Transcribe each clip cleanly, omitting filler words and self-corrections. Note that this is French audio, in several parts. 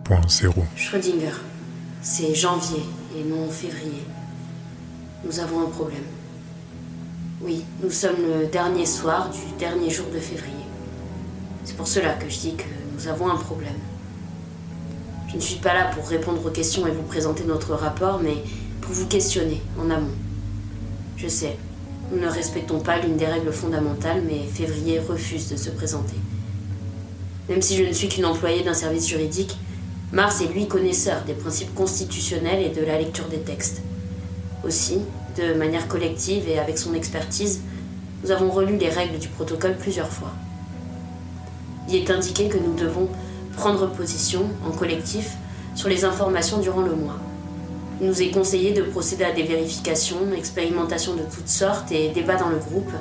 2.0. Schrödinger, c'est janvier et non février. Nous avons un problème. Oui, nous sommes le dernier soir du dernier jour de février. C'est pour cela que je dis que nous avons un problème. Je ne suis pas là pour répondre aux questions et vous présenter notre rapport, mais pour vous questionner en amont. Je sais, nous ne respectons pas l'une des règles fondamentales, mais février refuse de se présenter. Même si je ne suis qu'une employée d'un service juridique, Mars est lui connaisseur des principes constitutionnels et de la lecture des textes. Aussi, de manière collective et avec son expertise, nous avons relu les règles du protocole plusieurs fois. Il est indiqué que nous devons prendre position, en collectif, sur les informations durant le mois. Il nous est conseillé de procéder à des vérifications, expérimentations de toutes sortes et débats dans le groupe,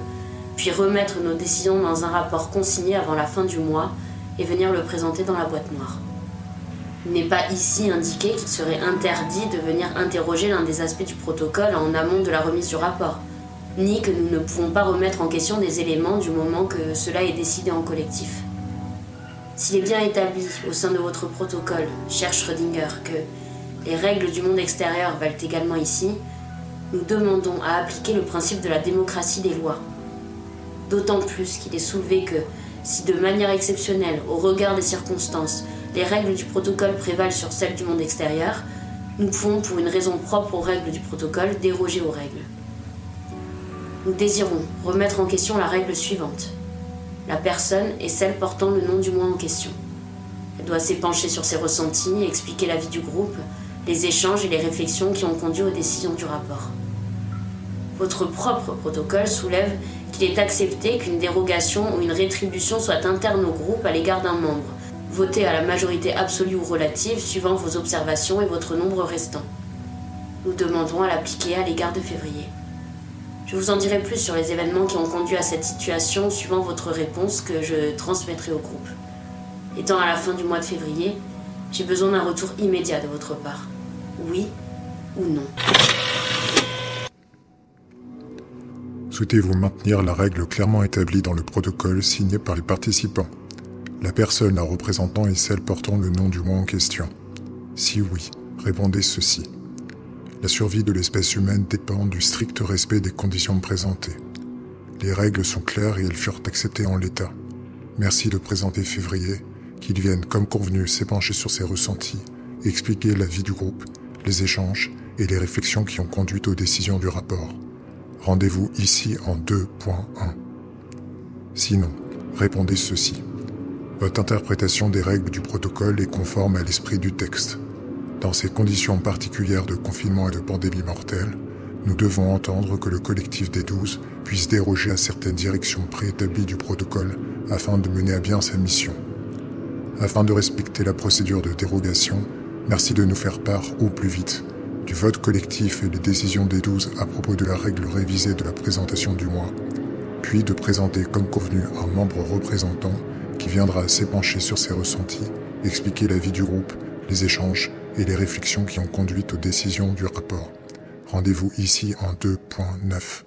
puis remettre nos décisions dans un rapport consigné avant la fin du mois et venir le présenter dans la boîte noire. Il n'est pas ici indiqué qu'il serait interdit de venir interroger l'un des aspects du protocole en amont de la remise du rapport, ni que nous ne pouvons pas remettre en question des éléments du moment que cela est décidé en collectif. S'il est bien établi au sein de votre protocole, cher Schrödinger, que les règles du monde extérieur valent également ici, nous demandons à appliquer le principe de la démocratie des lois. D'autant plus qu'il est soulevé que, si de manière exceptionnelle, au regard des circonstances, les règles du protocole prévalent sur celles du monde extérieur, nous pouvons, pour une raison propre aux règles du protocole, déroger aux règles. Nous désirons remettre en question la règle suivante. La personne est celle portant le nom du mois en question. Elle doit s'épancher sur ses ressentis, expliquer la vie du groupe, les échanges et les réflexions qui ont conduit aux décisions du rapport. Votre propre protocole soulève qu'il est accepté qu'une dérogation ou une rétribution soit interne au groupe à l'égard d'un membre, votée à la majorité absolue ou relative suivant vos observations et votre nombre restant. Nous demandons à l'appliquer à l'égard de février. Je vous en dirai plus sur les événements qui ont conduit à cette situation suivant votre réponse que je transmettrai au groupe. Étant à la fin du mois de février, j'ai besoin d'un retour immédiat de votre part. Oui ou non. Souhaitez-vous maintenir la règle clairement établie dans le protocole signé par les participants? La personne à représentant est celle portant le nom du mois en question. Si oui, répondez ceci. La survie de l'espèce humaine dépend du strict respect des conditions présentées. Les règles sont claires et elles furent acceptées en l'état. Merci de présenter février, qu'il vienne comme convenu s'épancher sur ses ressentis, expliquer la vie du groupe, les échanges et les réflexions qui ont conduit aux décisions du rapport. Rendez-vous ici en 2.1. Sinon, répondez ceci. Votre interprétation des règles du protocole est conforme à l'esprit du texte. Dans ces conditions particulières de confinement et de pandémie mortelle, nous devons entendre que le collectif des 12 puisse déroger à certaines directions préétablies du protocole afin de mener à bien sa mission. Afin de respecter la procédure de dérogation, merci de nous faire part au plus vite du vote collectif et des décisions des 12 à propos de la règle révisée de la présentation du mois, puis de présenter comme convenu un membre représentant qui viendra s'épancher sur ses ressentis, expliquer la vie du groupe, les échanges et les réflexions qui ont conduit aux décisions du rapport. Rendez-vous ici en 2.9.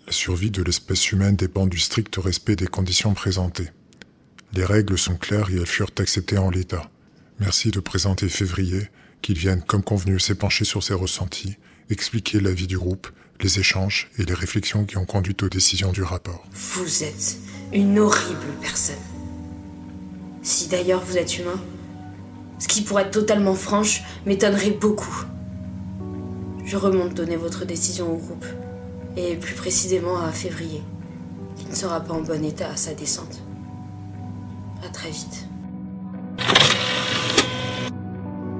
La survie de l'espèce humaine dépend du strict respect des conditions présentées. Les règles sont claires et elles furent acceptées en l'état. Merci de présenter février, qu'il vienne comme convenu s'épancher sur ses ressentis, expliquer la vie du groupe, les échanges et les réflexions qui ont conduit aux décisions du rapport. Vous êtes une horrible personne. Si d'ailleurs vous êtes humain, ce qui pour être totalement franche m'étonnerait beaucoup. Je remonte donner votre décision au groupe, et plus précisément à février, qui ne sera pas en bon état à sa descente. À très vite.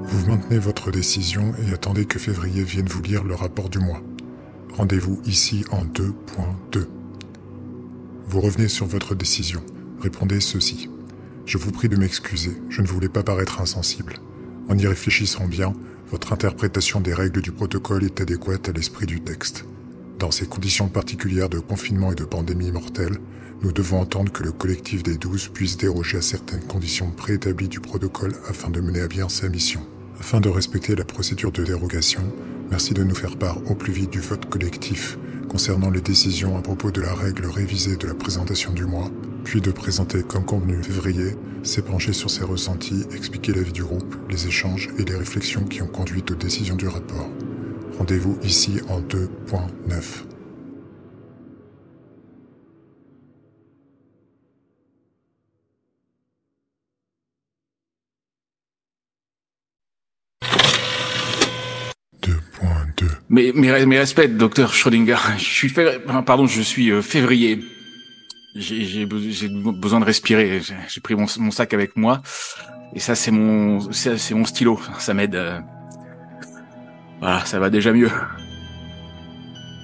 Vous maintenez votre décision et attendez que février vienne vous lire le rapport du mois. Rendez-vous ici en 2.2. Vous revenez sur votre décision. Répondez ceci. Je vous prie de m'excuser, je ne voulais pas paraître insensible. En y réfléchissant bien, votre interprétation des règles du protocole est adéquate à l'esprit du texte. Dans ces conditions particulières de confinement et de pandémie mortelle, nous devons entendre que le collectif des 12 puisse déroger à certaines conditions préétablies du protocole afin de mener à bien sa mission. Afin de respecter la procédure de dérogation, merci de nous faire part au plus vite du vote collectif concernant les décisions à propos de la règle révisée de la présentation du mois, puis de présenter comme convenu février, s'épancher sur ses ressentis, expliquer l'avis du groupe, les échanges et les réflexions qui ont conduit aux décisions du rapport. Rendez-vous ici en 2.9. Mes respects, docteur Schrödinger. Je suis février. J'ai besoin de respirer. J'ai pris mon sac avec moi. Et ça, c'est mon stylo. Ça m'aide. Voilà, ça va déjà mieux.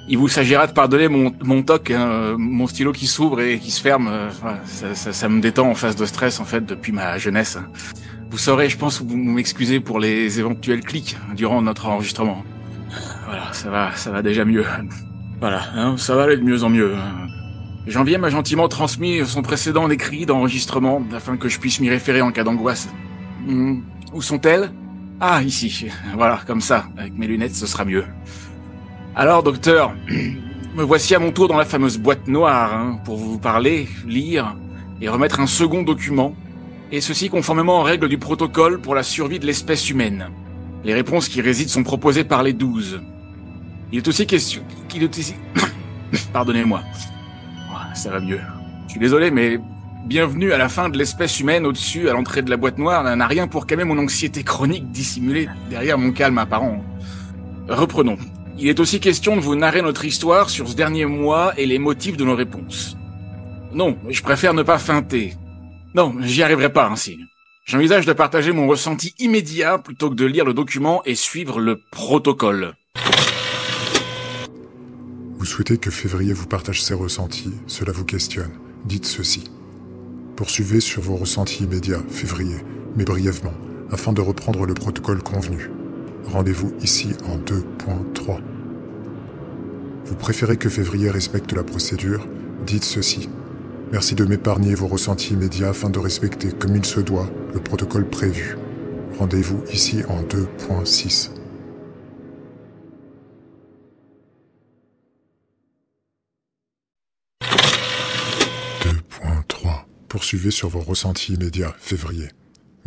Il vous s'agira de pardonner mon toc, hein, mon stylo qui s'ouvre et qui se ferme. Voilà, ça me détend en phase de stress, en fait, depuis ma jeunesse. Vous saurez, je pense, vous m'excuser pour les éventuels clics durant notre enregistrement. Voilà, ça va déjà mieux. Voilà, hein, ça va aller de mieux en mieux. Janvier m'a gentiment transmis son précédent écrit d'enregistrement afin que je puisse m'y référer en cas d'angoisse. Où sont-elles? Ah, ici. Voilà, comme ça. Avec mes lunettes, ce sera mieux. Alors, docteur, me voici à mon tour dans la fameuse boîte noire, hein, pour vous parler, lire et remettre un second document, et ceci conformément aux règles du protocole pour la survie de l'espèce humaine. Les réponses qui résident sont proposées par les 12. Il est aussi question... Pardonnez-moi. Ça va mieux. Je suis désolé, mais bienvenue à la fin de l'espèce humaine au-dessus, à l'entrée de la boîte noire, n'a rien pour calmer mon anxiété chronique dissimulée derrière mon calme apparent. Reprenons. Il est aussi question de vous narrer notre histoire sur ce dernier mois et les motifs de nos réponses. Non, je préfère ne pas feinter. Non, j'y arriverai pas ainsi. J'envisage de partager mon ressenti immédiat plutôt que de lire le document et suivre le protocole. Vous souhaitez que février vous partage ses ressentis, cela vous questionne. Dites ceci. Poursuivez sur vos ressentis immédiats, février, mais brièvement, afin de reprendre le protocole convenu. Rendez-vous ici en 2.3. Vous préférez que février respecte la procédure? Dites ceci. Merci de m'épargner vos ressentis immédiats afin de respecter, comme il se doit, le protocole prévu. Rendez-vous ici en 2.6. Poursuivez sur vos ressentis immédiats, février,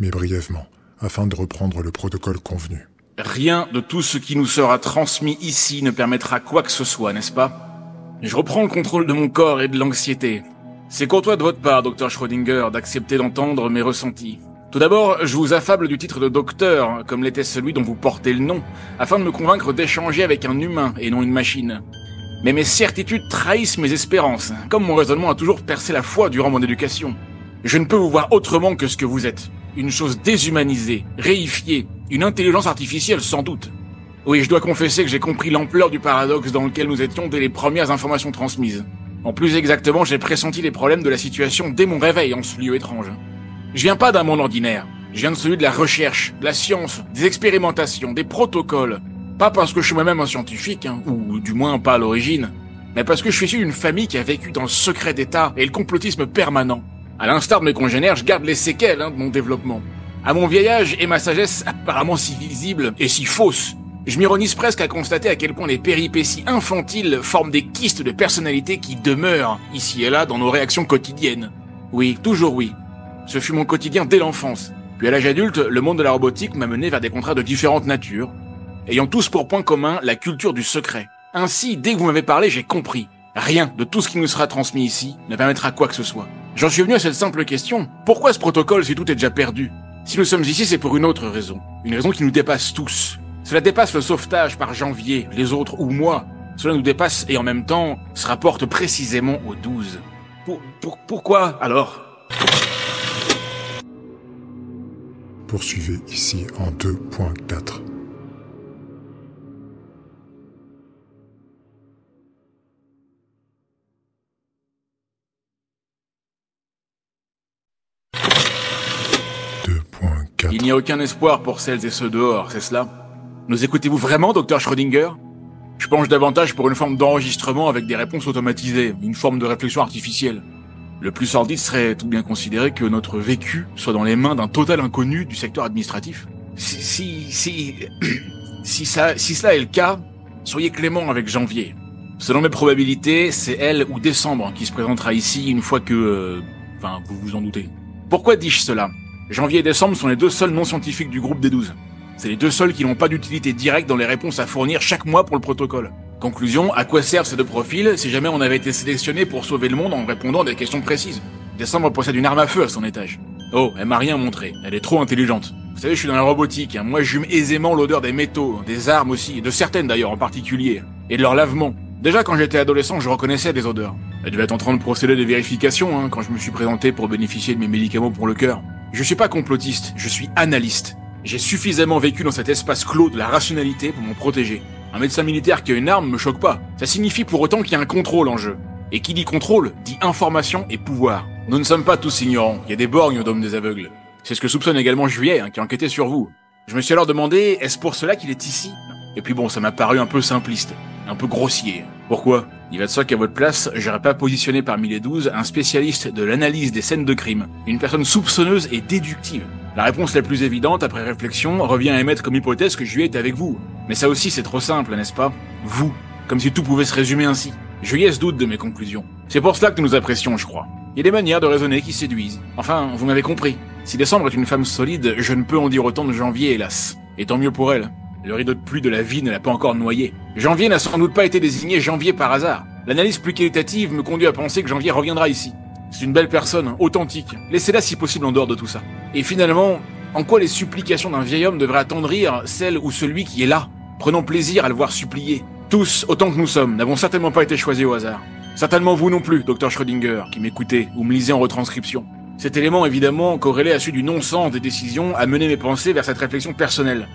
mais brièvement, afin de reprendre le protocole convenu. Rien de tout ce qui nous sera transmis ici ne permettra quoi que ce soit, n'est-ce pas? Je reprends le contrôle de mon corps et de l'anxiété. C'est courtois de votre part, docteur Schrödinger, d'accepter d'entendre mes ressentis. Tout d'abord, je vous affable du titre de docteur, comme l'était celui dont vous portez le nom, afin de me convaincre d'échanger avec un humain et non une machine. Mais mes certitudes trahissent mes espérances, comme mon raisonnement a toujours percé la foi durant mon éducation. Je ne peux vous voir autrement que ce que vous êtes. Une chose déshumanisée, réifiée, une intelligence artificielle sans doute. Oui, je dois confesser que j'ai compris l'ampleur du paradoxe dans lequel nous étions dès les premières informations transmises. En plus exactement, j'ai pressenti les problèmes de la situation dès mon réveil en ce lieu étrange. Je viens pas d'un monde ordinaire. Je viens de celui de la recherche, de la science, des expérimentations, des protocoles. Pas parce que je suis moi-même un scientifique, hein, ou du moins pas à l'origine, mais parce que je suis issu d'une famille qui a vécu dans le secret d'État et le complotisme permanent. À l'instar de mes congénères, je garde les séquelles de mon développement. À mon vieil âge et ma sagesse apparemment si visible et si fausse, je m'ironise presque à constater à quel point les péripéties infantiles forment des kystes de personnalité qui demeurent, ici et là, dans nos réactions quotidiennes. Oui, toujours oui. Ce fut mon quotidien dès l'enfance. Puis à l'âge adulte, le monde de la robotique m'a mené vers des contrats de différentes natures, ayant tous pour point commun la culture du secret. Ainsi, dès que vous m'avez parlé, j'ai compris. Rien de tout ce qui nous sera transmis ici ne permettra quoi que ce soit. J'en suis venu à cette simple question. Pourquoi ce protocole si tout est déjà perdu? Si nous sommes ici, c'est pour une autre raison. Une raison qui nous dépasse tous. Cela dépasse le sauvetage par Janvier, les autres ou moi. Cela nous dépasse et en même temps se rapporte précisément aux 12. Pourquoi alors? Poursuivez ici en 2.4. Il n'y a aucun espoir pour celles et ceux dehors, c'est cela? Nous écoutez-vous vraiment, docteur Schrödinger? Je penche davantage pour une forme d'enregistrement avec des réponses automatisées, une forme de réflexion artificielle. Le plus sordide serait tout bien considéré que notre vécu soit dans les mains d'un total inconnu du secteur administratif. Si cela est le cas, soyez clément avec Janvier. Selon mes probabilités, c'est elle ou Décembre qui se présentera ici une fois que... vous vous en doutez. Pourquoi dis-je cela? Janvier et Décembre sont les deux seuls non-scientifiques du groupe des 12. C'est les deux seuls qui n'ont pas d'utilité directe dans les réponses à fournir chaque mois pour le protocole. Conclusion, à quoi servent ces deux profils si jamais on avait été sélectionné pour sauver le monde en répondant à des questions précises? Décembre possède une arme à feu à son étage. Oh, elle m'a rien montré, elle est trop intelligente. Vous savez, je suis dans la robotique, moi j'hume aisément l'odeur des métaux, des armes aussi, de certaines d'ailleurs en particulier, et de leur lavement. Déjà quand j'étais adolescent, je reconnaissais des odeurs. Elle devait être en train de procéder des vérifications quand je me suis présenté pour bénéficier de mes médicaments pour le cœur. Je suis pas complotiste, je suis analyste. J'ai suffisamment vécu dans cet espace clos de la rationalité pour m'en protéger. Un médecin militaire qui a une arme me choque pas. Ça signifie pour autant qu'il y a un contrôle en jeu. Et qui dit contrôle, dit information et pouvoir. Nous ne sommes pas tous ignorants, il y a des borgnes au dôme des aveugles. C'est ce que soupçonne également Juillet, qui enquêtait sur vous. Je me suis alors demandé, est-ce pour cela qu'il est ici? Et puis bon, ça m'a paru un peu simpliste, un peu grossier. Pourquoi? Il va de soi qu'à votre place, j'aurais pas positionné parmi les 12 un spécialiste de l'analyse des scènes de crime, une personne soupçonneuse et déductive. La réponse la plus évidente, après réflexion, revient à émettre comme hypothèse que Juillet est avec vous. Mais ça aussi c'est trop simple, n'est-ce pas? Vous. Comme si tout pouvait se résumer ainsi. Juillet se doute de mes conclusions. C'est pour cela que nous nous apprécions, je crois. Il y a des manières de raisonner qui séduisent. Enfin, vous m'avez compris. Si Décembre est une femme solide, je ne peux en dire autant de Janvier, hélas. Et tant mieux pour elle. Le rideau de pluie de la vie ne l'a pas encore noyé. Janvier n'a sans doute pas été désigné Janvier par hasard. L'analyse plus qualitative me conduit à penser que Janvier reviendra ici. C'est une belle personne, authentique. Laissez-la si possible en dehors de tout ça. Et finalement, en quoi les supplications d'un vieil homme devraient attendrir celle ou celui qui est là? Prenons plaisir à le voir supplier. Tous, autant que nous sommes, n'avons certainement pas été choisis au hasard. Certainement vous non plus, docteur Schrödinger, qui m'écoutez ou me lisez en retranscription. Cet élément, évidemment, corrélé à celui du non-sens des décisions, a mené mes pensées vers cette réflexion personnelle,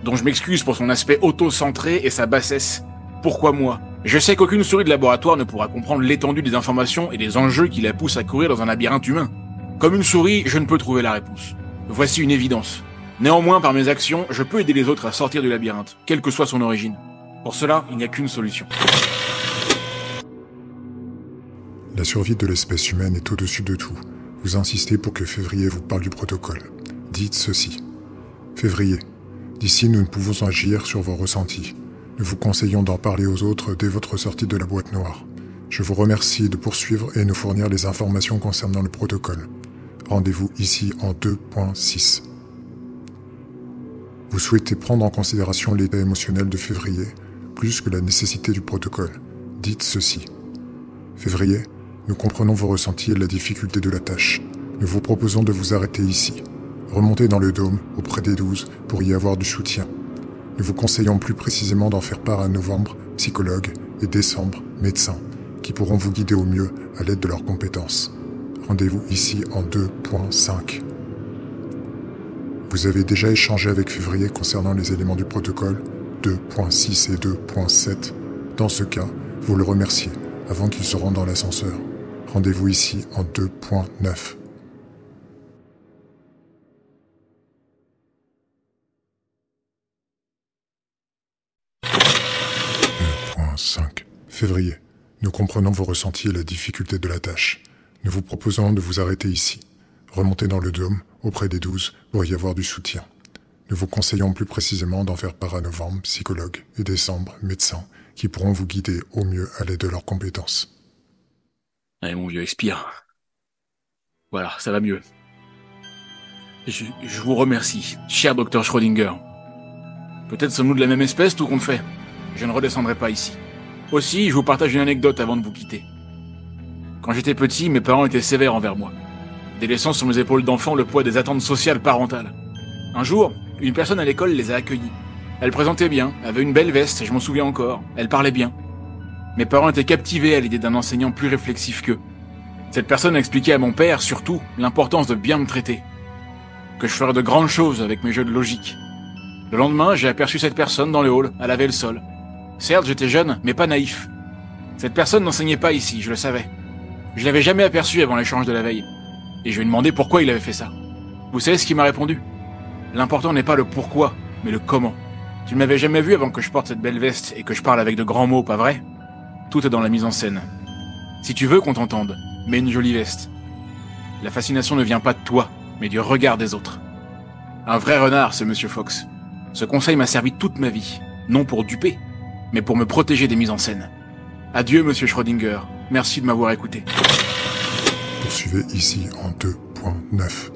dont je m'excuse pour son aspect auto-centré et sa bassesse. Pourquoi moi? Je sais qu'aucune souris de laboratoire ne pourra comprendre l'étendue des informations et des enjeux qui la poussent à courir dans un labyrinthe humain. Comme une souris, je ne peux trouver la réponse. Voici une évidence. Néanmoins, par mes actions, je peux aider les autres à sortir du labyrinthe, quelle que soit son origine. Pour cela, il n'y a qu'une solution. La survie de l'espèce humaine est au-dessus de tout. Vous insistez pour que Février vous parle du protocole. Dites ceci. Février, d'ici nous ne pouvons agir sur vos ressentis. Nous vous conseillons d'en parler aux autres dès votre sortie de la boîte noire. Je vous remercie de poursuivre et nous fournir les informations concernant le protocole. Rendez-vous ici en 2.6. Vous souhaitez prendre en considération l'état émotionnel de Février, plus que la nécessité du protocole. Dites ceci. Février, nous comprenons vos ressentis et la difficulté de la tâche. Nous vous proposons de vous arrêter ici. Remontez dans le dôme, auprès des 12, pour y avoir du soutien. Nous vous conseillons plus précisément d'en faire part à Novembre, psychologue, et Décembre, médecin, qui pourront vous guider au mieux à l'aide de leurs compétences. Rendez-vous ici en 2.5. Vous avez déjà échangé avec Février concernant les éléments du protocole 2.6 et 2.7. Dans ce cas, vous le remerciez avant qu'il se rende dans l'ascenseur. Rendez-vous ici en 2.9. 2.5. Février. Nous comprenons vos ressentis et la difficulté de la tâche. Nous vous proposons de vous arrêter ici. Remontez dans le dôme, auprès des 12, pour y avoir du soutien. Nous vous conseillons plus précisément d'en faire part à Novembre, psychologue, et Décembre, médecin, qui pourront vous guider au mieux à l'aide de leurs compétences. Allez, mon vieux, expire. Voilà, ça va mieux. Je vous remercie, cher docteur Schrödinger. Peut-être sommes-nous de la même espèce, tout compte fait. Je ne redescendrai pas ici. Aussi, je vous partage une anecdote avant de vous quitter. Quand j'étais petit, mes parents étaient sévères envers moi, délaissant sur mes épaules d'enfant le poids des attentes sociales parentales. Un jour, une personne à l'école les a accueillis. Elle présentait bien, avait une belle veste, je m'en souviens encore, elle parlait bien. Mes parents étaient captivés à l'idée d'un enseignant plus réflexif qu'eux. Cette personne a expliqué à mon père, surtout, l'importance de bien me traiter. Que je ferais de grandes choses avec mes jeux de logique. Le lendemain, j'ai aperçu cette personne dans le hall, à laver le sol. Certes, j'étais jeune, mais pas naïf. Cette personne n'enseignait pas ici, je le savais. Je l'avais jamais aperçu avant l'échange de la veille. Et je lui ai demandé pourquoi il avait fait ça. Vous savez ce qu'il m'a répondu? L'important n'est pas le pourquoi, mais le comment. Tu ne m'avais jamais vu avant que je porte cette belle veste et que je parle avec de grands mots, pas vrai? Tout est dans la mise en scène. Si tu veux qu'on t'entende, mets une jolie veste. La fascination ne vient pas de toi, mais du regard des autres. Un vrai renard, ce monsieur Fox. Ce conseil m'a servi toute ma vie, non pour duper, mais pour me protéger des mises en scène. Adieu, monsieur Schrödinger. Merci de m'avoir écouté. Poursuivez ici en 2.9.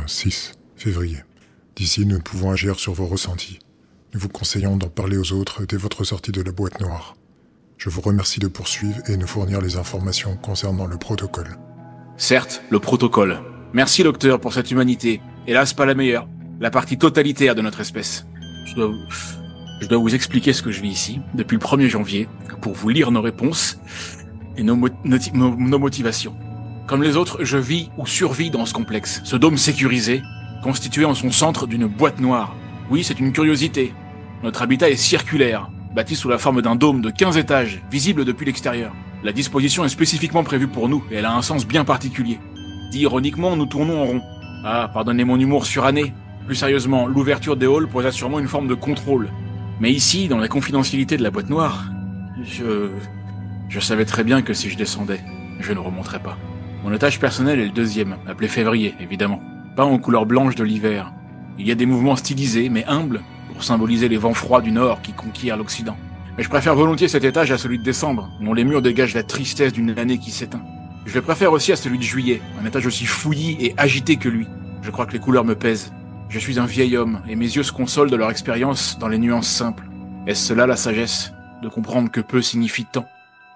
2.6 février. D'ici, nous ne pouvons agir sur vos ressentis. Nous vous conseillons d'en parler aux autres dès votre sortie de la boîte noire. Je vous remercie de poursuivre et nous fournir les informations concernant le protocole. Certes, le protocole. Merci, docteur, pour cette humanité. Hélas, pas la meilleure. La partie totalitaire de notre espèce. Je dois vous expliquer ce que je vis ici, depuis le 1er janvier, pour vous lire nos réponses et nos motivations. Comme les autres, je vis ou survis dans ce complexe, ce dôme sécurisé, constitué en son centre d'une boîte noire. Oui, c'est une curiosité. Notre habitat est circulaire, bâti sous la forme d'un dôme de 15 étages, visible depuis l'extérieur. La disposition est spécifiquement prévue pour nous, et elle a un sens bien particulier. Dit ironiquement, nous tournons en rond. Ah, pardonnez mon humour suranné. Plus sérieusement, l'ouverture des halls posait sûrement une forme de contrôle. Mais ici, dans la confidentialité de la boîte noire, je savais très bien que si je descendais, je ne remonterais pas. Mon étage personnel est le 2e, appelé février, évidemment. Peint en couleur blanche de l'hiver. Il y a des mouvements stylisés, mais humbles, pour symboliser les vents froids du nord qui conquièrent l'Occident. Mais je préfère volontiers cet étage à celui de décembre, dont les murs dégagent la tristesse d'une année qui s'éteint. Je le préfère aussi à celui de juillet, un étage aussi fouillis et agité que lui. Je crois que les couleurs me pèsent. Je suis un vieil homme, et mes yeux se consolent de leur expérience dans les nuances simples. Est-ce cela la sagesse, de comprendre que peu signifie tant?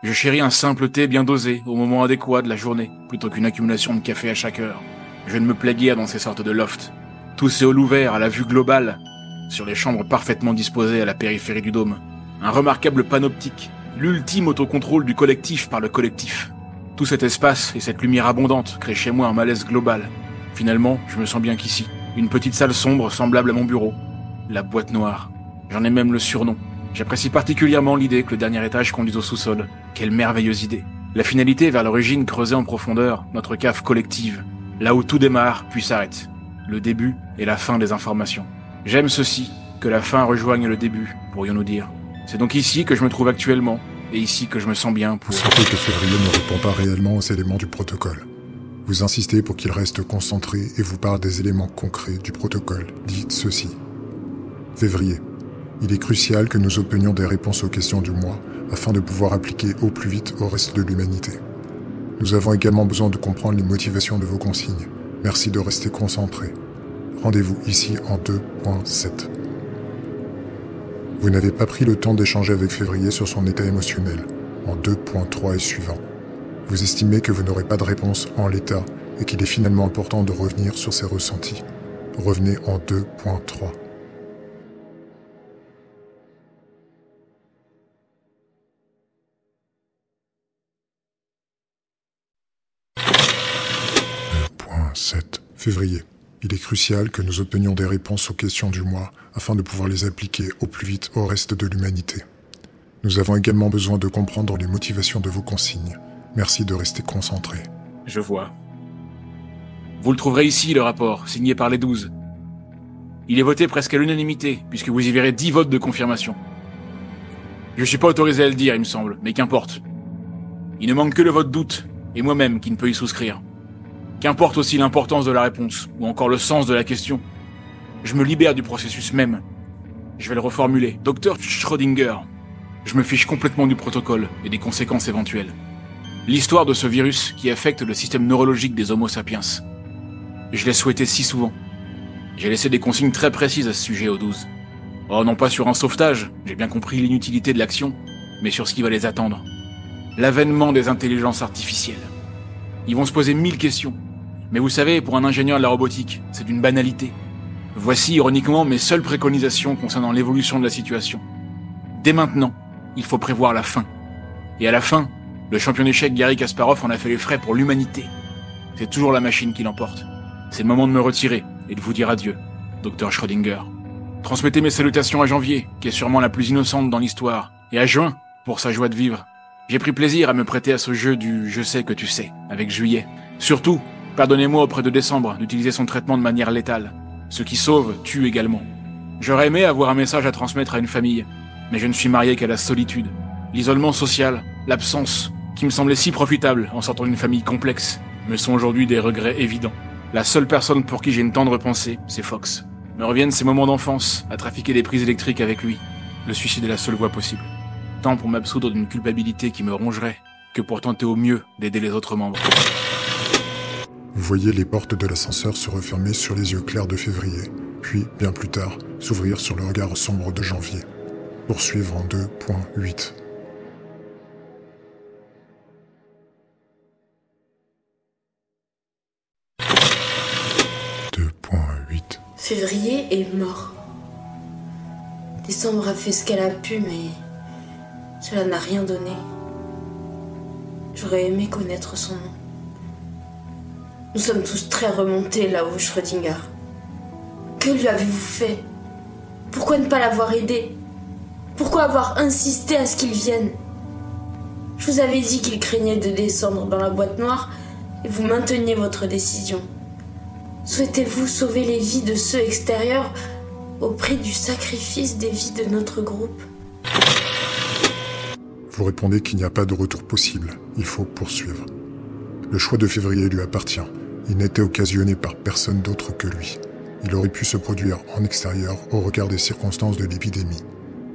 Je chéris un simple thé bien dosé, au moment adéquat de la journée, plutôt qu'une accumulation de café à chaque heure. Je ne me plais guère dans ces sortes de lofts. Tous ces halls ouverts à la vue globale, sur les chambres parfaitement disposées à la périphérie du dôme. Un remarquable panoptique, l'ultime autocontrôle du collectif par le collectif. Tout cet espace et cette lumière abondante créent chez moi un malaise global. Finalement, je me sens bien qu'ici. Une petite salle sombre semblable à mon bureau. La boîte noire. J'en ai même le surnom. J'apprécie particulièrement l'idée que le dernier étage conduise au sous-sol. Quelle merveilleuse idée. La finalité vers l'origine creusée en profondeur, notre cave collective. Là où tout démarre, puis s'arrête. Le début et la fin des informations. J'aime ceci, que la fin rejoigne le début, pourrions-nous dire. C'est donc ici que je me trouve actuellement, et ici que je me sens bien pour... Vous sentez que Février ne répond pas réellement aux éléments du protocole. Vous insistez pour qu'il reste concentré et vous parle des éléments concrets du protocole. Dites ceci. Février. Il est crucial que nous obtenions des réponses aux questions du mois afin de pouvoir appliquer au plus vite au reste de l'humanité. Nous avons également besoin de comprendre les motivations de vos consignes. Merci de rester concentré. Rendez-vous ici en 2.7. Vous n'avez pas pris le temps d'échanger avec Février sur son état émotionnel, en 2.3 et suivant. Vous estimez que vous n'aurez pas de réponse en l'état et qu'il est finalement important de revenir sur ses ressentis. Revenez en 2.3. Février. Il est crucial que nous obtenions des réponses aux questions du mois afin de pouvoir les appliquer au plus vite au reste de l'humanité. Nous avons également besoin de comprendre les motivations de vos consignes. Merci de rester concentré. Je vois. Vous le trouverez ici, le rapport, signé par les 12. Il est voté presque à l'unanimité, puisque vous y verrez 10 votes de confirmation. Je suis pas autorisé à le dire, il me semble, mais qu'importe. Il ne manque que le vote doute, et moi-même qui ne peux y souscrire. Qu'importe aussi l'importance de la réponse, ou encore le sens de la question. Je me libère du processus même. Je vais le reformuler. Docteur Schrödinger, je me fiche complètement du protocole et des conséquences éventuelles. L'histoire de ce virus qui affecte le système neurologique des Homo sapiens. Je l'ai souhaité si souvent. J'ai laissé des consignes très précises à ce sujet aux 12. Oh, non pas sur un sauvetage, j'ai bien compris l'inutilité de l'action, mais sur ce qui va les attendre. L'avènement des intelligences artificielles. Ils vont se poser 1000 questions. Mais vous savez, pour un ingénieur de la robotique, c'est d'une banalité. Voici, ironiquement, mes seules préconisations concernant l'évolution de la situation. Dès maintenant, il faut prévoir la fin. Et à la fin, le champion d'échecs Garry Kasparov en a fait les frais pour l'humanité. C'est toujours la machine qui l'emporte. C'est le moment de me retirer et de vous dire adieu, docteur Schrödinger. Transmettez mes salutations à Janvier, qui est sûrement la plus innocente dans l'histoire, et à Juin, pour sa joie de vivre. J'ai pris plaisir à me prêter à ce jeu du « je sais que tu sais » avec Juillet. Surtout, pardonnez-moi auprès de Décembre d'utiliser son traitement de manière létale. Ce qui sauve, tue également. J'aurais aimé avoir un message à transmettre à une famille, mais je ne suis marié qu'à la solitude, l'isolement social, l'absence, qui me semblaient si profitables en sortant d'une famille complexe, me sont aujourd'hui des regrets évidents. La seule personne pour qui j'ai une tendre pensée, c'est Fox. Me reviennent ces moments d'enfance, à trafiquer des prises électriques avec lui. Le suicide est la seule voie possible. Tant pour m'absoudre d'une culpabilité qui me rongerait, que pour tenter au mieux d'aider les autres membres. Vous voyez les portes de l'ascenseur se refermer sur les yeux clairs de février, puis, bien plus tard, s'ouvrir sur le regard sombre de janvier. Poursuivre en 2.8. Février est mort. Décembre a fait ce qu'elle a pu, mais cela n'a rien donné. J'aurais aimé connaître son nom. Nous sommes tous très remontés là-haut, Schrödinger. Que lui avez-vous fait? Pourquoi ne pas l'avoir aidé? Pourquoi avoir insisté à ce qu'il vienne? Je vous avais dit qu'il craignait de descendre dans la boîte noire et vous mainteniez votre décision. Souhaitez-vous sauver les vies de ceux extérieurs au prix du sacrifice des vies de notre groupe? Vous répondez qu'il n'y a pas de retour possible. Il faut poursuivre. Le choix de février lui appartient. Il n'était occasionné par personne d'autre que lui. Il aurait pu se produire en extérieur au regard des circonstances de l'épidémie.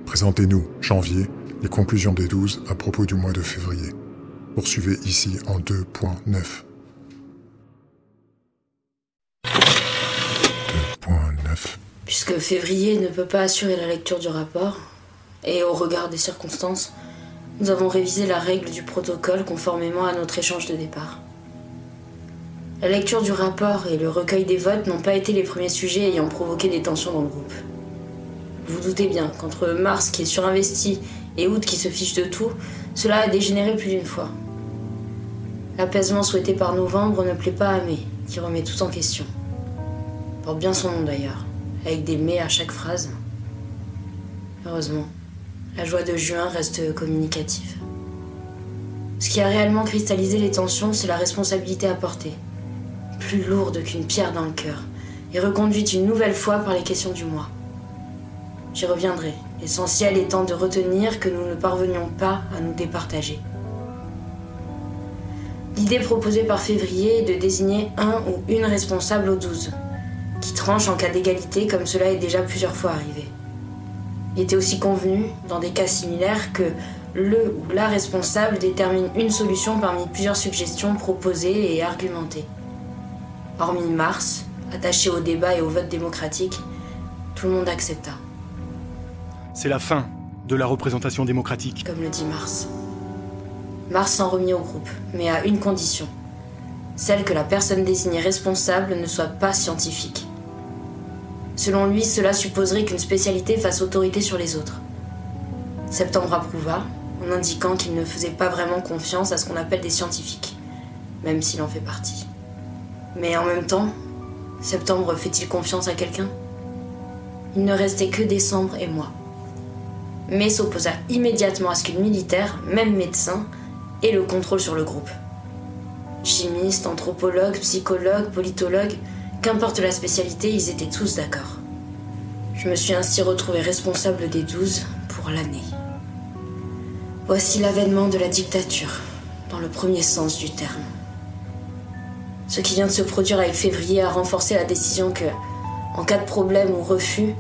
Présentez-nous, janvier, les conclusions des 12 à propos du mois de février. Poursuivez ici en 2.9. 2.9. Puisque février ne peut pas assurer la lecture du rapport, et au regard des circonstances, nous avons révisé la règle du protocole conformément à notre échange de départ. La lecture du rapport et le recueil des votes n'ont pas été les premiers sujets ayant provoqué des tensions dans le groupe. Vous vous doutez bien qu'entre Mars qui est surinvesti et Août qui se fiche de tout, cela a dégénéré plus d'une fois. L'apaisement souhaité par Novembre ne plaît pas à Mai, qui remet tout en question. Porte bien son nom d'ailleurs, avec des mais à chaque phrase. Heureusement, la joie de Juin reste communicative. Ce qui a réellement cristallisé les tensions, c'est la responsabilité à porter, plus lourde qu'une pierre dans le cœur, et reconduite une nouvelle fois par les questions du mois. J'y reviendrai, l'essentiel étant de retenir que nous ne parvenions pas à nous départager. L'idée proposée par Février est de désigner un ou une responsable aux 12, qui tranche en cas d'égalité comme cela est déjà plusieurs fois arrivé. Il était aussi convenu, dans des cas similaires, que le ou la responsable détermine une solution parmi plusieurs suggestions proposées et argumentées. Hormis Mars, attaché au débat et au vote démocratique, tout le monde accepta. C'est la fin de la représentation démocratique. Comme le dit Mars. Mars s'en remit au groupe, mais à une condition. Celle que la personne désignée responsable ne soit pas scientifique. Selon lui, cela supposerait qu'une spécialité fasse autorité sur les autres. Septembre approuva, en indiquant qu'il ne faisait pas vraiment confiance à ce qu'on appelle des scientifiques, même s'il en fait partie. Mais en même temps, Septembre fait-il confiance à quelqu'un? Il ne restait que Décembre et moi. Mais s'opposa immédiatement à ce qu'une militaire, même médecin, ait le contrôle sur le groupe. Chimistes, anthropologues, psychologues, politologues, qu'importe la spécialité, ils étaient tous d'accord. Je me suis ainsi retrouvée responsable des 12 pour l'année. Voici l'avènement de la dictature, dans le premier sens du terme. Ce qui vient de se produire avec Février a renforcé la décision que, en cas de problème ou refus,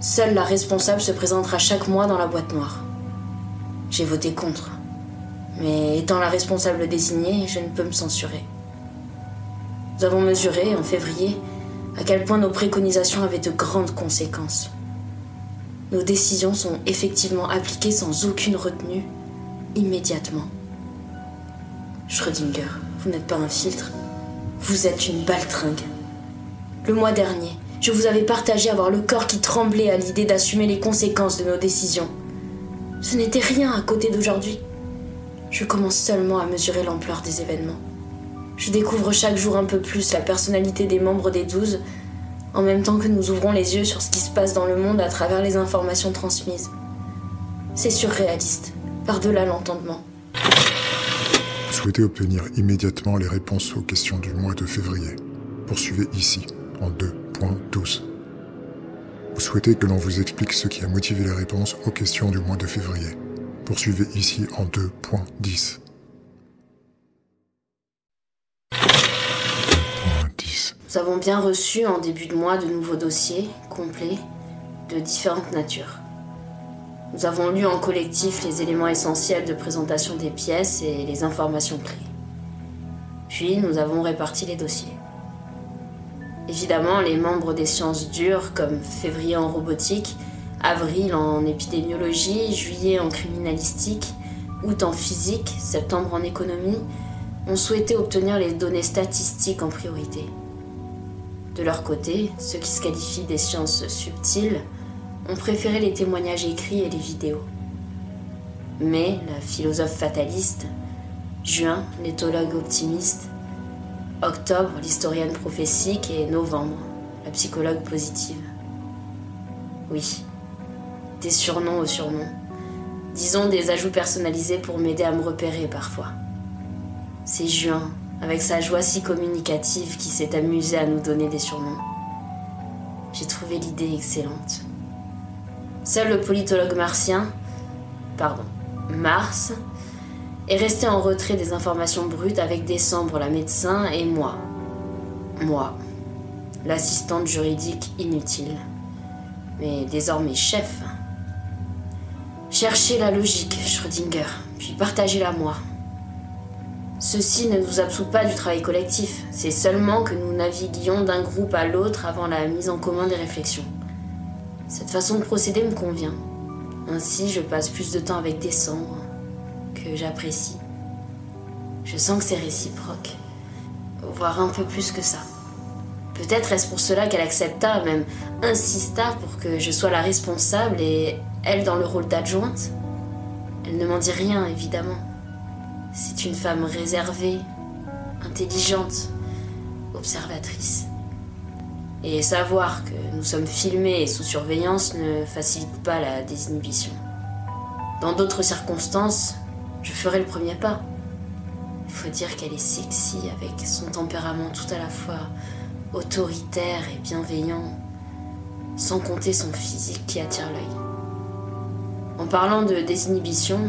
seule la responsable se présentera chaque mois dans la boîte noire. J'ai voté contre. Mais étant la responsable désignée, je ne peux me censurer. Nous avons mesuré, en février, à quel point nos préconisations avaient de grandes conséquences. Nos décisions sont effectivement appliquées sans aucune retenue, immédiatement. Schrödinger, vous n'êtes pas un filtre, vous êtes une baltringue. Le mois dernier, je vous avais partagé avoir le corps qui tremblait à l'idée d'assumer les conséquences de nos décisions. Ce n'était rien à côté d'aujourd'hui. Je commence seulement à mesurer l'ampleur des événements. Je découvre chaque jour un peu plus la personnalité des membres des 12, en même temps que nous ouvrons les yeux sur ce qui se passe dans le monde à travers les informations transmises. C'est surréaliste, par-delà l'entendement. Vous souhaitez obtenir immédiatement les réponses aux questions du mois de février. Poursuivez ici, en 2.12. Vous souhaitez que l'on vous explique ce qui a motivé les réponses aux questions du mois de février. Poursuivez ici en 2.10. Nous avons bien reçu en début de mois de nouveaux dossiers, complets, de différentes natures. Nous avons lu en collectif les éléments essentiels de présentation des pièces et les informations clés. Puis nous avons réparti les dossiers. Évidemment, les membres des sciences dures, comme février en robotique, avril en épidémiologie, juillet en criminalistique, août en physique, septembre en économie, ont souhaité obtenir les données statistiques en priorité. De leur côté, ceux qui se qualifient des sciences subtiles ont préféré les témoignages écrits et les vidéos. Mai, la philosophe fataliste, juin, l'éthologue optimiste, octobre, l'historienne prophétique et novembre, la psychologue positive. Oui, des surnoms aux surnoms. Disons des ajouts personnalisés pour m'aider à me repérer parfois. C'est Juin, avec sa joie si communicative, qui s'est amusé à nous donner des surnoms. J'ai trouvé l'idée excellente. Seul le politologue Mars, est resté en retrait des informations brutes avec Décembre, la médecin, et moi, l'assistante juridique inutile, mais désormais chef. Cherchez la logique, Schrödinger, puis partagez-la moi. Ceci ne nous absout pas du travail collectif, c'est seulement que nous naviguions d'un groupe à l'autre avant la mise en commun des réflexions. Cette façon de procéder me convient. Ainsi, je passe plus de temps avec Décembre, que j'apprécie. Je sens que c'est réciproque, voire un peu plus que ça. Peut-être est-ce pour cela qu'elle accepta, même insista pour que je sois la responsable et elle dans le rôle d'adjointe. Elle ne m'en dit rien, évidemment. C'est une femme réservée, intelligente, observatrice. Et savoir que nous sommes filmés et sous surveillance ne facilite pas la désinhibition. Dans d'autres circonstances, je ferai le premier pas. Il faut dire qu'elle est sexy avec son tempérament tout à la fois autoritaire et bienveillant, sans compter son physique qui attire l'œil. En parlant de désinhibition,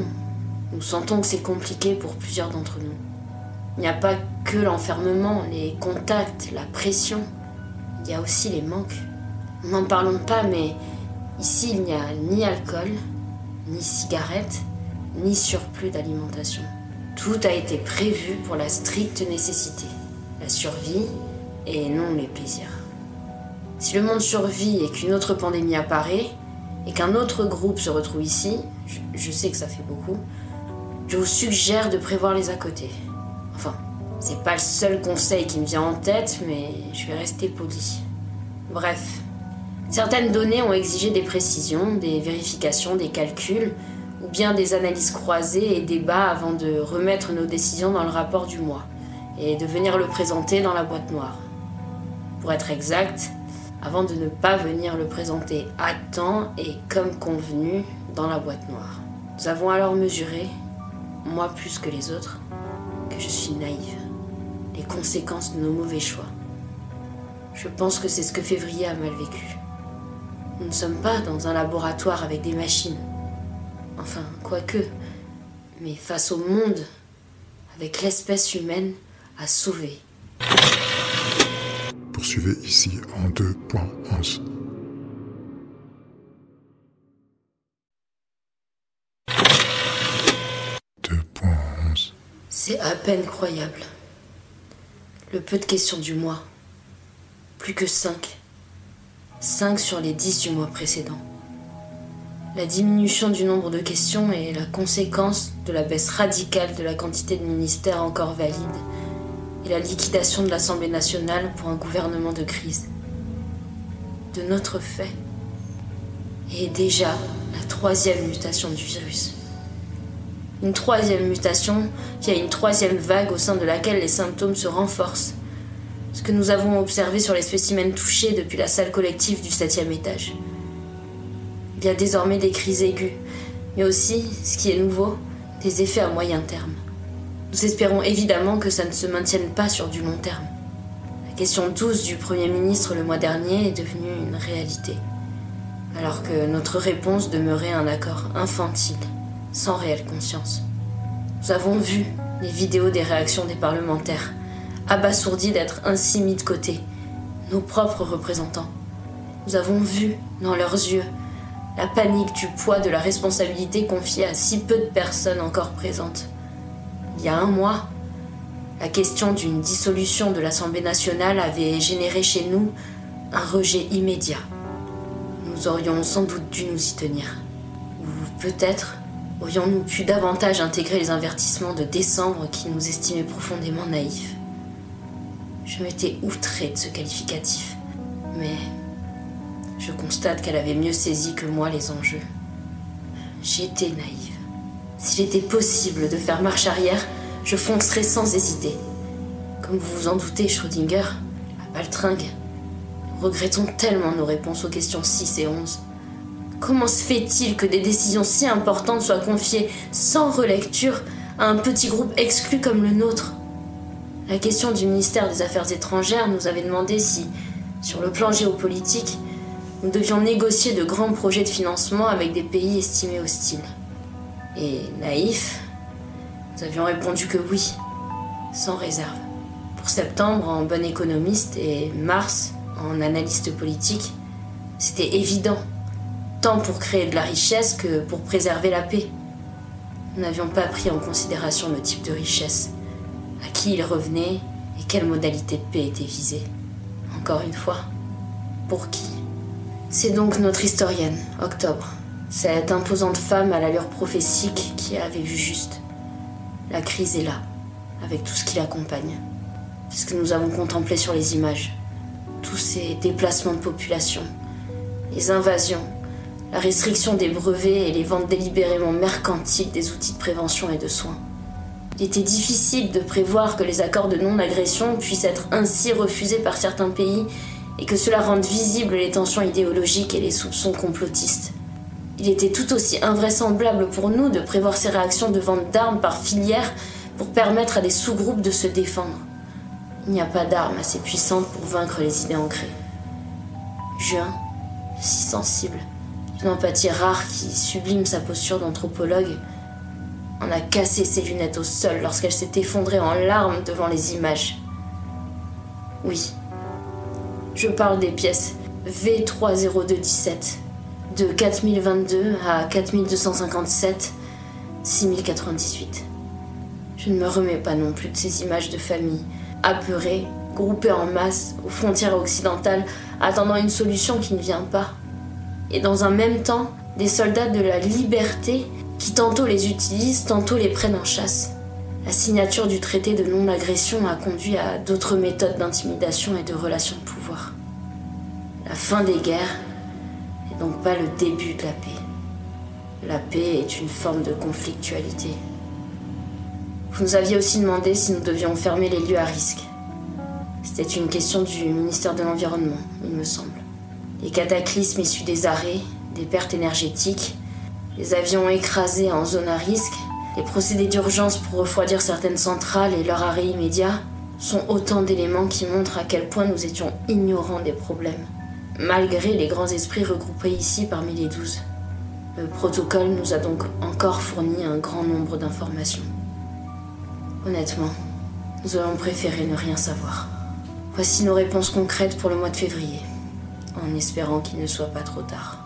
nous sentons que c'est compliqué pour plusieurs d'entre nous. Il n'y a pas que l'enfermement, les contacts, la pression. Il y a aussi les manques. N'en parlons pas, mais ici il n'y a ni alcool, ni cigarettes, ni surplus d'alimentation. Tout a été prévu pour la stricte nécessité, la survie et non les plaisirs. Si le monde survit et qu'une autre pandémie apparaît, et qu'un autre groupe se retrouve ici, je sais que ça fait beaucoup, je vous suggère de prévoir les à côté. Enfin, c'est pas le seul conseil qui me vient en tête, mais je vais rester poli. Bref, certaines données ont exigé des précisions, des vérifications, des calculs, ou bien des analyses croisées et débats avant de remettre nos décisions dans le rapport du mois, et de venir le présenter dans la boîte noire. Pour être exact, avant de ne pas venir le présenter à temps et comme convenu dans la boîte noire. Nous avons alors mesuré, moi plus que les autres, que je suis naïve, les conséquences de nos mauvais choix. Je pense que c'est ce que Février a mal vécu. Nous ne sommes pas dans un laboratoire avec des machines. Enfin, quoique, mais face au monde, avec l'espèce humaine à sauver. Poursuivez ici en 2.11. C'est à peine croyable. Le peu de questions du mois. Plus que 5. 5 sur les 10 du mois précédent. La diminution du nombre de questions est la conséquence de la baisse radicale de la quantité de ministères encore valides et la liquidation de l'Assemblée nationale pour un gouvernement de crise. De notre fait. Et déjà la 3e mutation du virus. Une 3e mutation via une 3e vague au sein de laquelle les symptômes se renforcent. Ce que nous avons observé sur les spécimens touchés depuis la salle collective du 7e étage. Il y a désormais des crises aiguës, mais aussi, ce qui est nouveau, des effets à moyen terme. Nous espérons évidemment que ça ne se maintienne pas sur du long terme. La question 12 du Premier ministre le mois dernier est devenue une réalité, alors que notre réponse demeurait un accord infantile, sans réelle conscience. Nous avons vu les vidéos des réactions des parlementaires, abasourdis d'être ainsi mis de côté, nos propres représentants. Nous avons vu, dans leurs yeux, la panique du poids de la responsabilité confiée à si peu de personnes encore présentes. Il y a 1 mois, la question d'une dissolution de l'Assemblée nationale avait généré chez nous un rejet immédiat. Nous aurions sans doute dû nous y tenir. Ou peut-être aurions-nous pu davantage intégrer les avertissements de décembre qui nous estimaient profondément naïfs. Je m'étais outrée de ce qualificatif, mais je constate qu'elle avait mieux saisi que moi les enjeux. J'étais naïve. S'il était possible de faire marche arrière, je foncerais sans hésiter. Comme vous vous en doutez, Schrödinger, à baltringue, nous regrettons tellement nos réponses aux questions 6 et 11. Comment se fait-il que des décisions si importantes soient confiées sans relecture à un petit groupe exclu comme le nôtre? La question du ministère des Affaires étrangères nous avait demandé si, sur le plan géopolitique, nous devions négocier de grands projets de financement avec des pays estimés hostiles. Et naïfs, nous avions répondu que oui, sans réserve. Pour septembre, en bon économiste, et mars, en analyste politique, c'était évident, tant pour créer de la richesse que pour préserver la paix. Nous n'avions pas pris en considération le type de richesse, à qui il revenait et quelle modalité de paix était visée. Encore une fois, pour qui? C'est donc notre historienne, Octobre, cette imposante femme à l'allure prophétique qui avait vu juste. La crise est là, avec tout ce qui l'accompagne. C'est ce que nous avons contemplé sur les images. Tous ces déplacements de population, les invasions, la restriction des brevets et les ventes délibérément mercantiles des outils de prévention et de soins. Il était difficile de prévoir que les accords de non-agression puissent être ainsi refusés par certains pays et que cela rende visibles les tensions idéologiques et les soupçons complotistes. Il était tout aussi invraisemblable pour nous de prévoir ces réactions de vente d'armes par filière pour permettre à des sous-groupes de se défendre. Il n'y a pas d'arme assez puissante pour vaincre les idées ancrées. Juin, si sensible, d'une empathie rare qui sublime sa posture d'anthropologue, en a cassé ses lunettes au sol lorsqu'elle s'est effondrée en larmes devant les images. Oui, je parle des pièces V30217, de 4022 à 4257, 6098. Je ne me remets pas non plus de ces images de familles, apeurées, groupées en masse, aux frontières occidentales, attendant une solution qui ne vient pas. Et dans un même temps, des soldats de la liberté qui tantôt les utilisent, tantôt les prennent en chasse. La signature du traité de non-agression a conduit à d'autres méthodes d'intimidation et de relations de pouvoir. La fin des guerres n'est donc pas le début de la paix. La paix est une forme de conflictualité. Vous nous aviez aussi demandé si nous devions fermer les lieux à risque. C'était une question du ministère de l'Environnement, il me semble. Les cataclysmes issus des arrêts, des pertes énergétiques, les avions écrasés en zone à risque, les procédés d'urgence pour refroidir certaines centrales et leur arrêt immédiat sont autant d'éléments qui montrent à quel point nous étions ignorants des problèmes, malgré les grands esprits regroupés ici parmi les 12. Le protocole nous a donc encore fourni un grand nombre d'informations. Honnêtement, nous aurions préféré ne rien savoir. Voici nos réponses concrètes pour le mois de février, en espérant qu'il ne soit pas trop tard.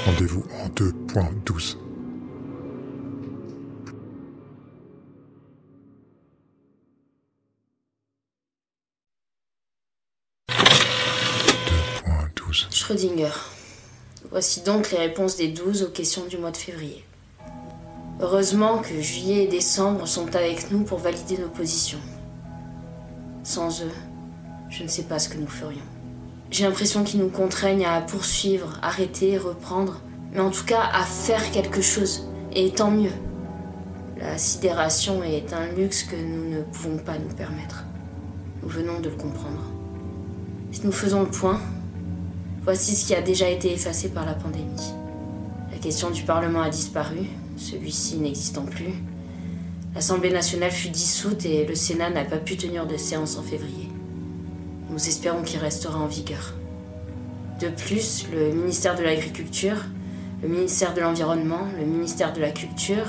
Rendez-vous en 2.12. Schrödinger. Voici donc les réponses des 12 aux questions du mois de février. Heureusement que juillet et décembre sont avec nous pour valider nos positions. Sans eux, je ne sais pas ce que nous ferions. J'ai l'impression qu'ils nous contraignent à poursuivre, arrêter, reprendre, mais en tout cas à faire quelque chose, et tant mieux. La sidération est un luxe que nous ne pouvons pas nous permettre. Nous venons de le comprendre. Si nous faisons le point, voici ce qui a déjà été effacé par la pandémie. La question du Parlement a disparu, celui-ci n'existant plus. L'Assemblée nationale fut dissoute et le Sénat n'a pas pu tenir de séance en février. Nous espérons qu'il restera en vigueur. De plus, le ministère de l'Agriculture, le ministère de l'Environnement, le ministère de la Culture,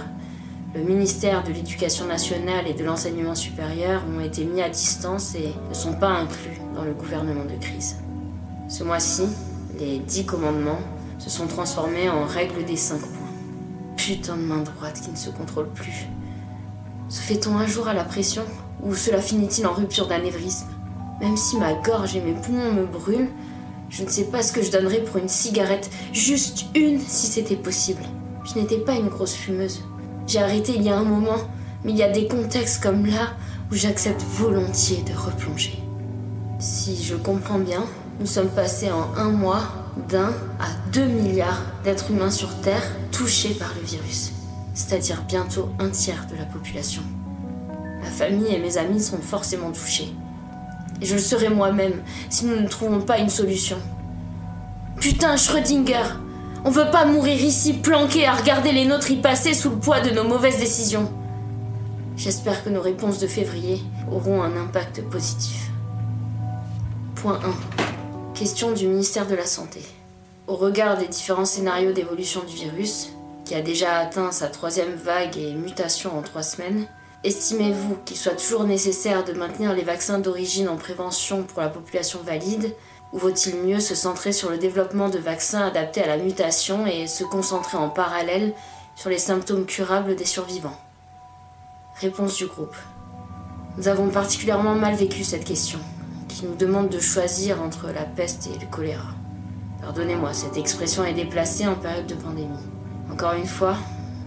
Le ministère de l'Éducation nationale et de l'Enseignement supérieur ont été mis à distance et ne sont pas inclus dans le gouvernement de crise. Ce mois-ci, les 10 commandements se sont transformés en règles des 5 points. Putain de main droite qui ne se contrôle plus. Se fait-on un jour à la pression, ou cela finit-il en rupture d'anévrisme? Même si ma gorge et mes poumons me brûlent, je ne sais pas ce que je donnerais pour une cigarette, juste une si c'était possible. Je n'étais pas une grosse fumeuse. J'ai arrêté il y a un moment, mais il y a des contextes comme là où j'accepte volontiers de replonger. Si je comprends bien, nous sommes passés en un mois d'1 à 2 milliards d'êtres humains sur Terre touchés par le virus, c'est-à-dire bientôt un tiers de la population. Ma famille et mes amis sont forcément touchés. Et je le serai moi-même si nous ne trouvons pas une solution. Putain, Schrödinger! On veut pas mourir ici planqués à regarder les nôtres y passer sous le poids de nos mauvaises décisions. J'espère que nos réponses de février auront un impact positif. Point 1. Question du ministère de la Santé. Au regard des différents scénarios d'évolution du virus, qui a déjà atteint sa 3e vague et mutation en 3 semaines, estimez-vous qu'il soit toujours nécessaire de maintenir les vaccins d'origine en prévention pour la population valide, ou vaut-il mieux se centrer sur le développement de vaccins adaptés à la mutation et se concentrer en parallèle sur les symptômes curables des survivants? Réponse du groupe. Nous avons particulièrement mal vécu cette question, qui nous demande de choisir entre la peste et le choléra. Pardonnez-moi, cette expression est déplacée en période de pandémie. Encore une fois,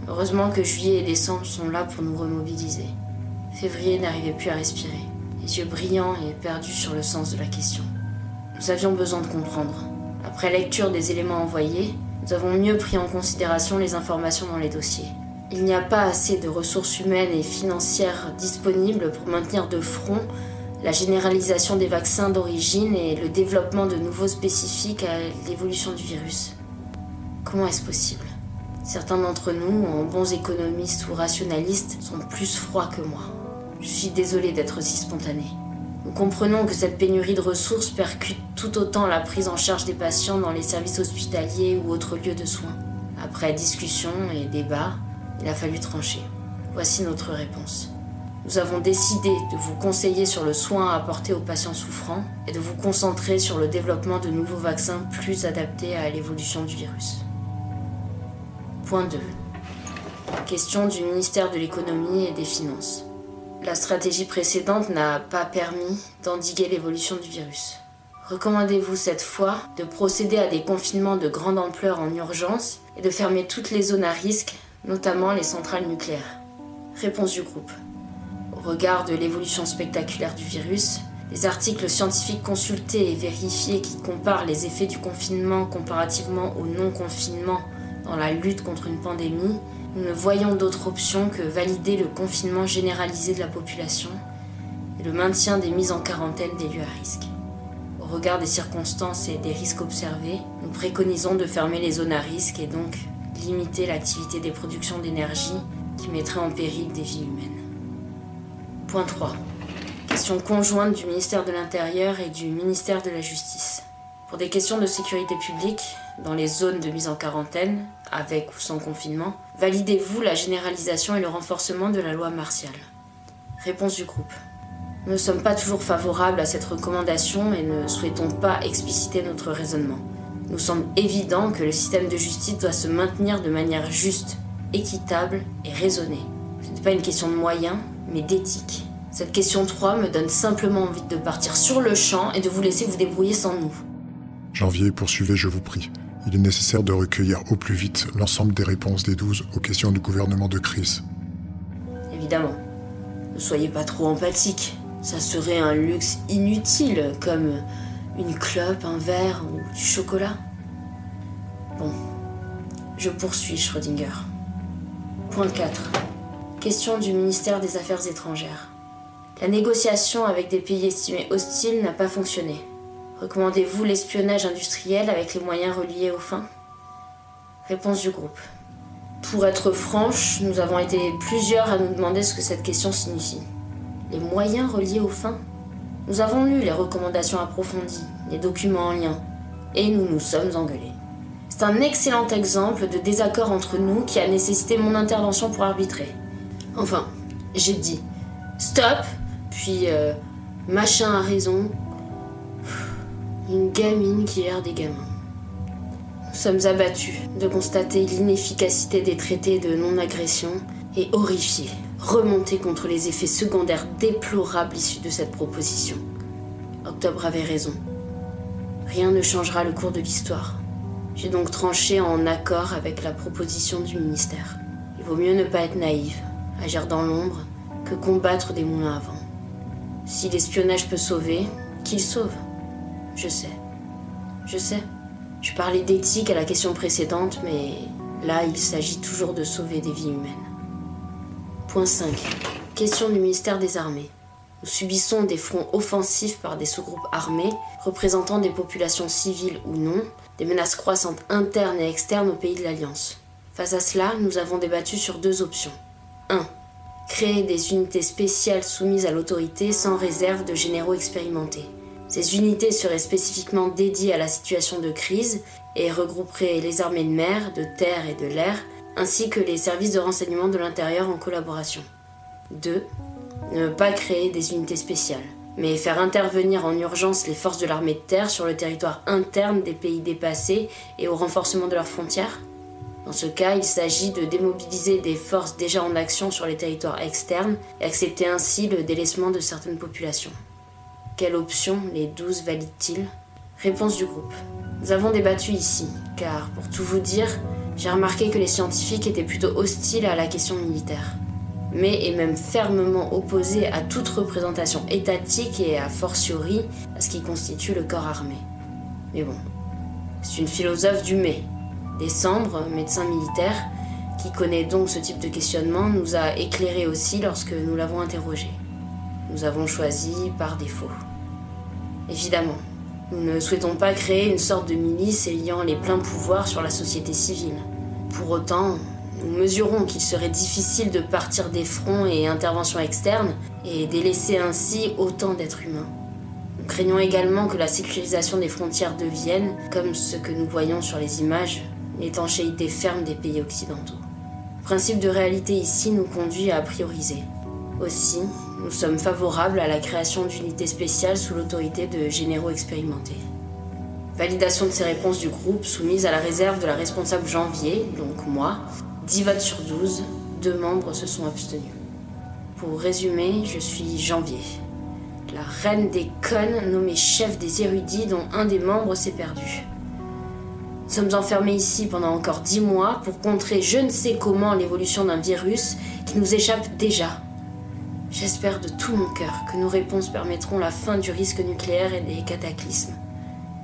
heureusement que juillet et décembre sont là pour nous remobiliser. Février n'arrivait plus à respirer, les yeux brillants et perdus sur le sens de la question. Nous avions besoin de comprendre. Après lecture des éléments envoyés, nous avons mieux pris en considération les informations dans les dossiers. Il n'y a pas assez de ressources humaines et financières disponibles pour maintenir de front la généralisation des vaccins d'origine et le développement de nouveaux spécifiques à l'évolution du virus. Comment est-ce possible? Certains d'entre nous, en bons économistes ou rationalistes, sont plus froids que moi. Je suis désolée d'être aussi spontanée. Nous comprenons que cette pénurie de ressources percute tout autant la prise en charge des patients dans les services hospitaliers ou autres lieux de soins. Après discussion et débat, il a fallu trancher. Voici notre réponse. Nous avons décidé de vous conseiller sur le soin à apporter aux patients souffrants et de vous concentrer sur le développement de nouveaux vaccins plus adaptés à l'évolution du virus. Point 2. Question du ministère de l'Économie et des Finances. La stratégie précédente n'a pas permis d'endiguer l'évolution du virus. Recommandez-vous cette fois de procéder à des confinements de grande ampleur en urgence et de fermer toutes les zones à risque, notamment les centrales nucléaires? Réponse du groupe. Au regard de l'évolution spectaculaire du virus, les articles scientifiques consultés et vérifiés qui comparent les effets du confinement comparativement au non-confinement dans la lutte contre une pandémie, nous ne voyons d'autre option que valider le confinement généralisé de la population et le maintien des mises en quarantaine des lieux à risque. Au regard des circonstances et des risques observés, nous préconisons de fermer les zones à risque et donc limiter l'activité des productions d'énergie qui mettrait en péril des vies humaines. Point 3. Question conjointe du ministère de l'Intérieur et du ministère de la Justice. Pour des questions de sécurité publique, dans les zones de mise en quarantaine, avec ou sans confinement, validez-vous la généralisation et le renforcement de la loi martiale? Réponse du groupe. Nous ne sommes pas toujours favorables à cette recommandation et ne souhaitons pas expliciter notre raisonnement. Il nous semble évident que le système de justice doit se maintenir de manière juste, équitable et raisonnée. Ce n'est pas une question de moyens, mais d'éthique. Cette question 3 me donne simplement envie de partir sur le champ et de vous laisser vous débrouiller sans nous. Janvier, poursuivez, je vous prie. Il est nécessaire de recueillir au plus vite l'ensemble des réponses des 12 aux questions du gouvernement de crise. Évidemment. Ne soyez pas trop empathique. Ça serait un luxe inutile, comme une clope, un verre ou du chocolat. Bon. Je poursuis, Schrödinger. Point 4. Question du ministère des Affaires étrangères. La négociation avec des pays estimés hostiles n'a pas fonctionné. Recommandez-vous l'espionnage industriel avec les moyens reliés aux fins? Réponse du groupe. Pour être franche, nous avons été plusieurs à nous demander ce que cette question signifie. Les moyens reliés aux fins? Nous avons lu les recommandations approfondies, les documents en lien, et nous nous sommes engueulés. C'est un excellent exemple de désaccord entre nous qui a nécessité mon intervention pour arbitrer. Enfin, j'ai dit stop, puis machin a raison. Une gamine qui erre des gamins. Nous sommes abattus de constater l'inefficacité des traités de non-agression et horrifiés, remontés contre les effets secondaires déplorables issus de cette proposition. Octobre avait raison. Rien ne changera le cours de l'histoire. J'ai donc tranché en accord avec la proposition du ministère. Il vaut mieux ne pas être naïf, agir dans l'ombre, que combattre des moulins à vent. Si l'espionnage peut sauver, qu'il sauve. Je sais. Je parlais d'éthique à la question précédente, mais là, il s'agit toujours de sauver des vies humaines. Point 5. Question du ministère des Armées. Nous subissons des fronts offensifs par des sous-groupes armés, représentant des populations civiles ou non, des menaces croissantes internes et externes aux pays de l'Alliance. Face à cela, nous avons débattu sur 2 options. 1. Créer des unités spéciales soumises à l'autorité sans réserve de généraux expérimentés. Ces unités seraient spécifiquement dédiées à la situation de crise et regrouperaient les armées de mer, de terre et de l'air, ainsi que les services de renseignement de l'intérieur en collaboration. 2. Ne pas créer des unités spéciales, mais faire intervenir en urgence les forces de l'armée de terre sur le territoire interne des pays dépassés et au renforcement de leurs frontières. Dans ce cas, il s'agit de démobiliser des forces déjà en action sur les territoires externes et accepter ainsi le délaissement de certaines populations. Quelle option les 12 valident-ils ? Réponse du groupe. Nous avons débattu ici, car pour tout vous dire, j'ai remarqué que les scientifiques étaient plutôt hostiles à la question militaire, mais et même fermement opposés à toute représentation étatique et a fortiori à ce qui constitue le corps armé. Mais bon, c'est une philosophe du mais. Décembre, médecin militaire, qui connaît donc ce type de questionnement, nous a éclairés aussi lorsque nous l'avons interrogé. Nous avons choisi par défaut. Évidemment, nous ne souhaitons pas créer une sorte de milice ayant les pleins pouvoirs sur la société civile. Pour autant, nous mesurons qu'il serait difficile de partir des fronts et interventions externes et délaisser ainsi autant d'êtres humains. Nous craignons également que la sécurisation des frontières devienne, comme ce que nous voyons sur les images, l'étanchéité ferme des pays occidentaux. Le principe de réalité ici nous conduit à prioriser. Aussi, nous sommes favorables à la création d'unités spéciales sous l'autorité de généraux expérimentés. Validation de ces réponses du groupe soumise à la réserve de la responsable Janvier, donc moi. 10 votes sur 12, 2 membres se sont abstenus. Pour résumer, je suis Janvier, la reine des connes nommée chef des érudits dont un des membres s'est perdu. Nous sommes enfermés ici pendant encore 10 mois pour contrer je ne sais comment l'évolution d'un virus qui nous échappe déjà. J'espère de tout mon cœur que nos réponses permettront la fin du risque nucléaire et des cataclysmes.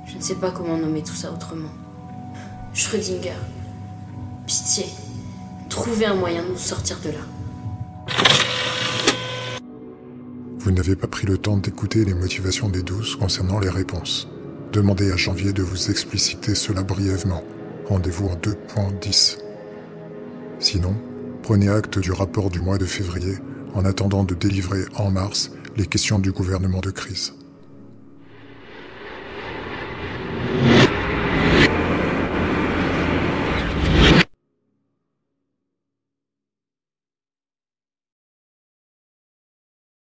Je ne sais pas comment nommer tout ça autrement. Schrödinger, pitié, trouvez un moyen de nous sortir de là. Vous n'avez pas pris le temps d'écouter les motivations des 12 concernant les réponses. Demandez à Janvier de vous expliciter cela brièvement. Rendez-vous en 2.10. Sinon, prenez acte du rapport du mois de février en attendant de délivrer en mars les questions du gouvernement de crise.